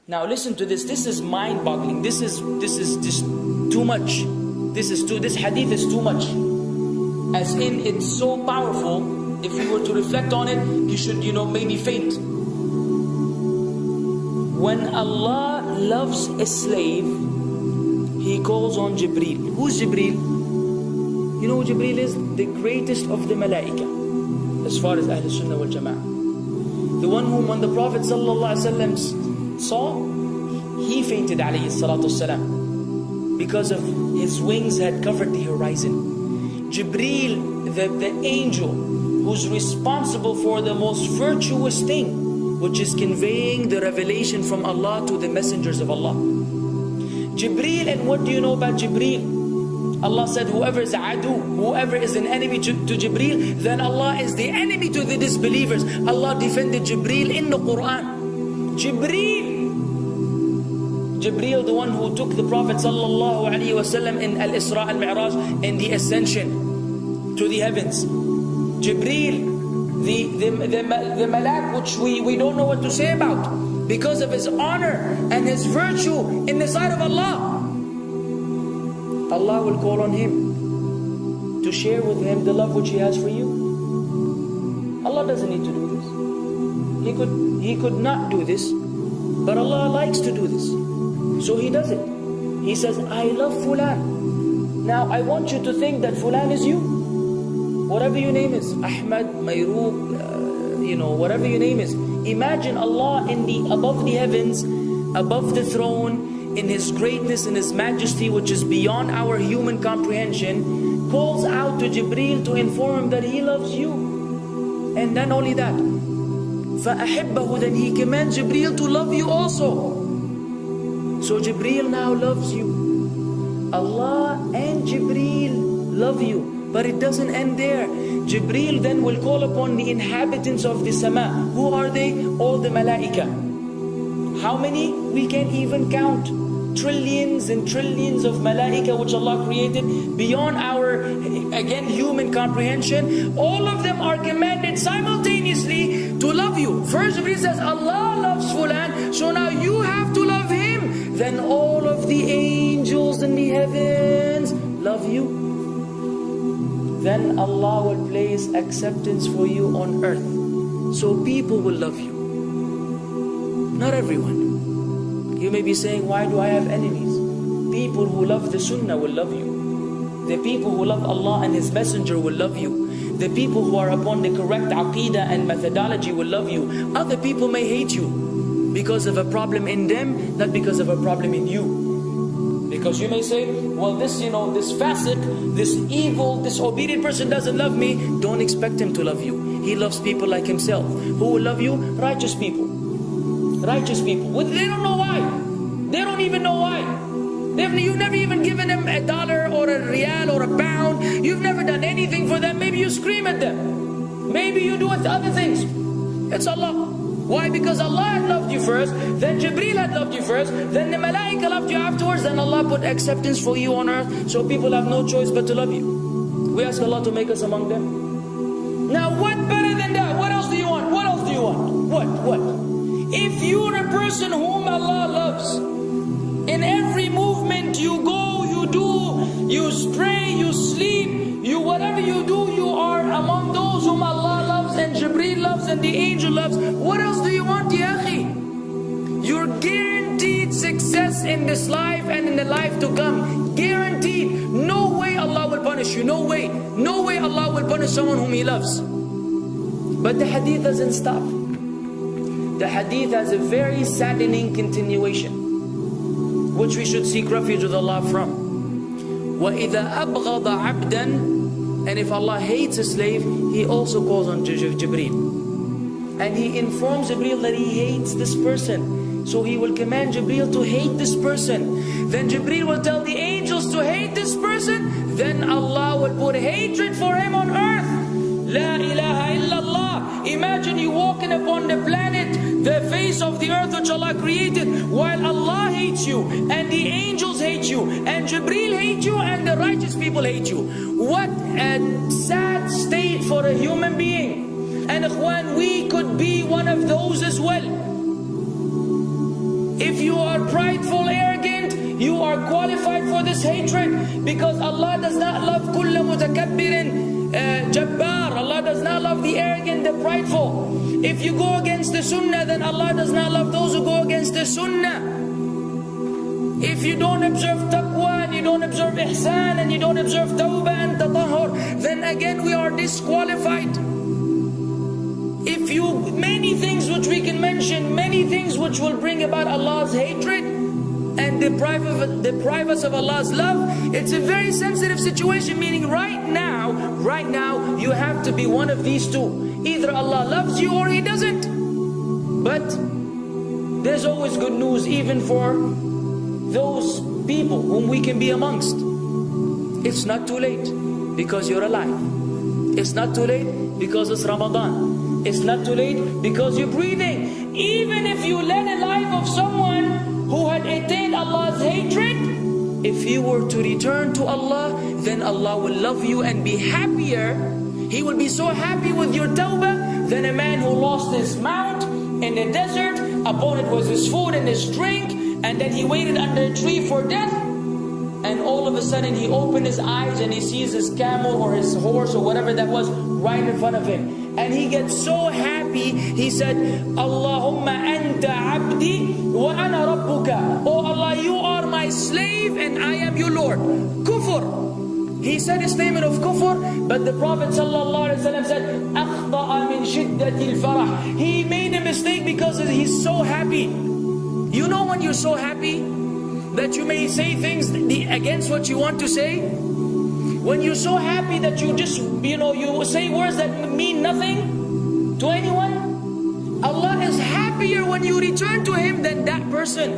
Now listen to this. This is mind-boggling. This is just too much. This hadith is too much. As in, it's so powerful. If you were to reflect on it, you should, maybe faint. When Allah loves a slave, He calls on Jibreel. Who's Jibreel? You know who Jibreel is? The greatest of the malaika, as far as Ahl Sunnah wal Jama'ah. The one whom when the Prophet ﷺ saw, he fainted alayhi salatu wasalam, because of his wings had covered the horizon. Jibreel, the angel who's responsible for the most virtuous thing, which is conveying the revelation from Allah to the messengers of Allah. Jibreel, and what do you know about Jibreel? Allah said, whoever is adu, whoever is an enemy to Jibreel, then Allah is the enemy to the disbelievers. Allah defended Jibreel in the Quran. Jibreel, the one who took the Prophet ﷺ in Al-Isra al-Mi'raj, in the ascension to the heavens. Jibreel, the malak which we don't know what to say about, because of his honor and his virtue in the sight of Allah. Allah will call on him to share with him the love which He has for you. Allah doesn't need to do this. He could not do this, but Allah likes to do this, so He does it. He says, I love Fulan. Now I want you to think that Fulan is you. Whatever your name is, Ahmad, Mayroob, whatever your name is. Imagine Allah above the heavens, above the throne, in His greatness and His majesty, which is beyond our human comprehension, calls out to Jibreel to inform him that He loves you. And then only that, فَأَحِبَّهُ, then He commands Jibreel to love you also. So Jibreel now loves you. Allah and Jibreel love you. But it doesn't end there. Jibreel then will call upon the inhabitants of the sama. Who are they? All the malaika. How many? We can't even count. Trillions and trillions of malaika which Allah created beyond our, again, human comprehension. All of them are commanded simultaneously to love you. First Jibreel says, Allah loves Fulan, so now you have to love him. Then all of the angels in the heavens love you. Then Allah will place acceptance for you on earth. So people will love you. Not everyone. You may be saying, why do I have enemies? People who love the Sunnah will love you. The people who love Allah and His Messenger will love you. The people who are upon the correct aqeedah and methodology will love you. Other people may hate you because of a problem in them, not because of a problem in you. Because you may say, well, this fasiq, this evil, disobedient person doesn't love me. Don't expect him to love you. He loves people like himself. Who will love you? Righteous people. Righteous people. They don't know why. They don't even know why. You've never even given them $1 or a riyal or a pound. You've never done anything for them. Maybe you scream at them. Maybe you do other things. It's Allah. Why? Because Allah had loved you first, then Jibreel had loved you first, then the malaika loved you afterwards, then Allah put acceptance for you on earth, so people have no choice but to love you. We ask Allah to make us among them. Now what better than that? What else do you want? What else do you want? What? If you're a person whom Allah loves, in every movement you go, you do, you stray, you sleep, whatever you do, you are among those whom Allah loves and Jibreel loves and the angel loves. What else do you want, ya akhi? You're guaranteed success in this life and in the life to come. Guaranteed. No way Allah will punish you. No way. No way Allah will punish someone whom He loves. But the hadith doesn't stop. The hadith has a very saddening continuation, which we should seek refuge with Allah from. وَإِذَا أَبْغَضَ عَبْدًا, and if Allah hates a slave, He also calls on Jibreel. And He informs Jibreel that He hates this person. So He will command Jibreel to hate this person. Then Jibreel will tell the angels to hate this person. Then Allah will put hatred for him on earth. La ilaha illallah. Imagine you walking upon the planet, the face of the earth which Allah created, while Allah hates you, and the angels hate you, and Jibreel hate you, and the righteous people hate you. What a sad state for a human being. And ikhwan, we could be one of those as well. If you are prideful, arrogant, you are qualified for this hatred, because Allah does not love kulla mutakabbirin jabbar. Allah does not love the arrogant, the prideful. If you go against the sunnah, then Allah does not love those who go against the sunnah. If you don't observe taqwa, and you don't observe ihsan, and you don't observe tawbah and tatahur, then again we are disqualified. If you, many things which we can mention, many things which will bring about Allah's hatred and deprive us of Allah's love. It's a very sensitive situation, meaning right now, you have to be one of these two. Either Allah loves you or He doesn't. But there's always good news even for those people whom we can be amongst. It's not too late because you're alive. It's not too late because it's Ramadan. It's not too late because you're breathing. Even if you led a life of someone who had attained Allah's hatred, if you were to return to Allah, then Allah will love you and be happier. He will be so happy with your tawbah than a man who lost his mount in the desert. Upon it was his food and his drink, and then he waited under a tree for death, and all of a sudden he opened his eyes and he sees his camel or his horse or whatever that was right in front of him, and he gets so happy. He said, Allahumma anta abdi wa ana rabbuka. Oh Allah, you are my slave and I am your Lord. Kufr. He said a statement of kufr, but the Prophet ﷺ said, أخطأ من شدة الفرح. He made a mistake because he's so happy. You know when you're so happy that you may say things against what you want to say? When you're so happy that you just, you say words that mean nothing to anyone? Allah is happier when you return to Him than that person.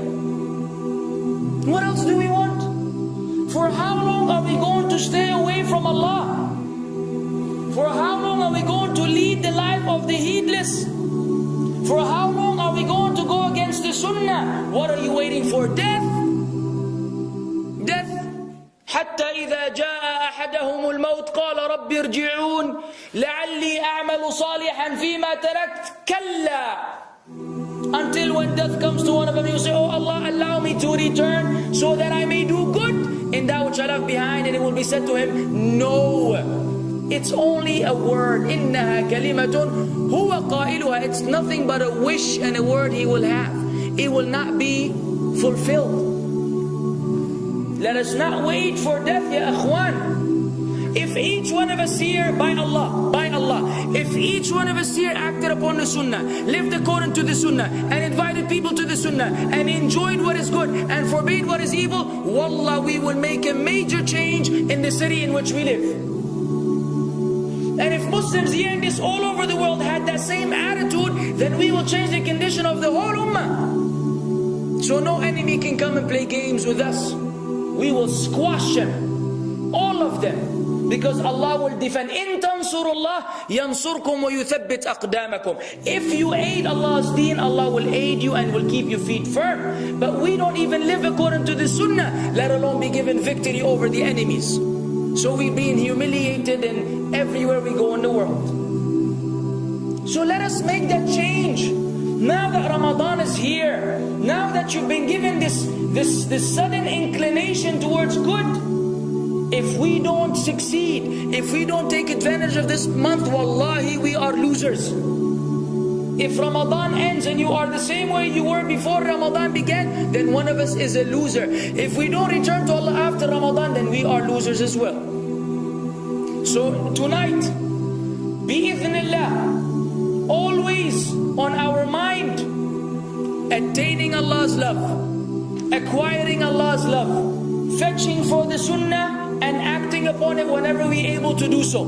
What else do we want? For how long are we going to stay away from Allah? For how long are we going to lead the life of the heedless? For how long are we going to go against the sunnah? What are you waiting for? Death? Death. حتى إذا جاء أحدهم الموت قال رب ارجعون لعلي أعمل صالحا فيما تركت كلا. Until when death comes to one of them, you say, oh Allah, allow me to return so that I may do good in that which I left behind. And it will be said to him, no, it's only a word. إِنَّهَا كَلِمَةٌ هُوَ قَائِلُهَا. It's nothing but a wish and a word he will have. It will not be fulfilled. Let us not wait for death, ya akhwan. If each one of us here, by Allah, if each one of us here acted upon the sunnah, lived according to the sunnah, and invited people to the sunnah, and enjoyed what is good, and forbade what is evil, wallah, we will make a major change in the city in which we live. And if Muslims here and this all over the world had that same attitude, then we will change the condition of the whole ummah. So no enemy can come and play games with us. We will squash them, all of them. Because Allah will defend. إِن تَنْصُرُ اللَّهِ يَنْصُرْكُمْ وَيُثَبِّتْ أَقْدَامَكُمْ. If you aid Allah's deen, Allah will aid you and will keep your feet firm. But we don't even live according to the sunnah, let alone be given victory over the enemies. So we're being humiliated in everywhere we go in the world. So let us make that change. Now that Ramadan is here, now that you've been given this sudden inclination towards good, if we don't succeed, if we don't take advantage of this month, wallahi, we are losers. If Ramadan ends and you are the same way you were before Ramadan began, then one of us is a loser. If we don't return to Allah after Ramadan, then we are losers as well. So tonight, bi'idhnillah, always on our mind, attaining Allah's love, acquiring Allah's love, fetching for the sunnah, and acting upon it whenever we're able to do so.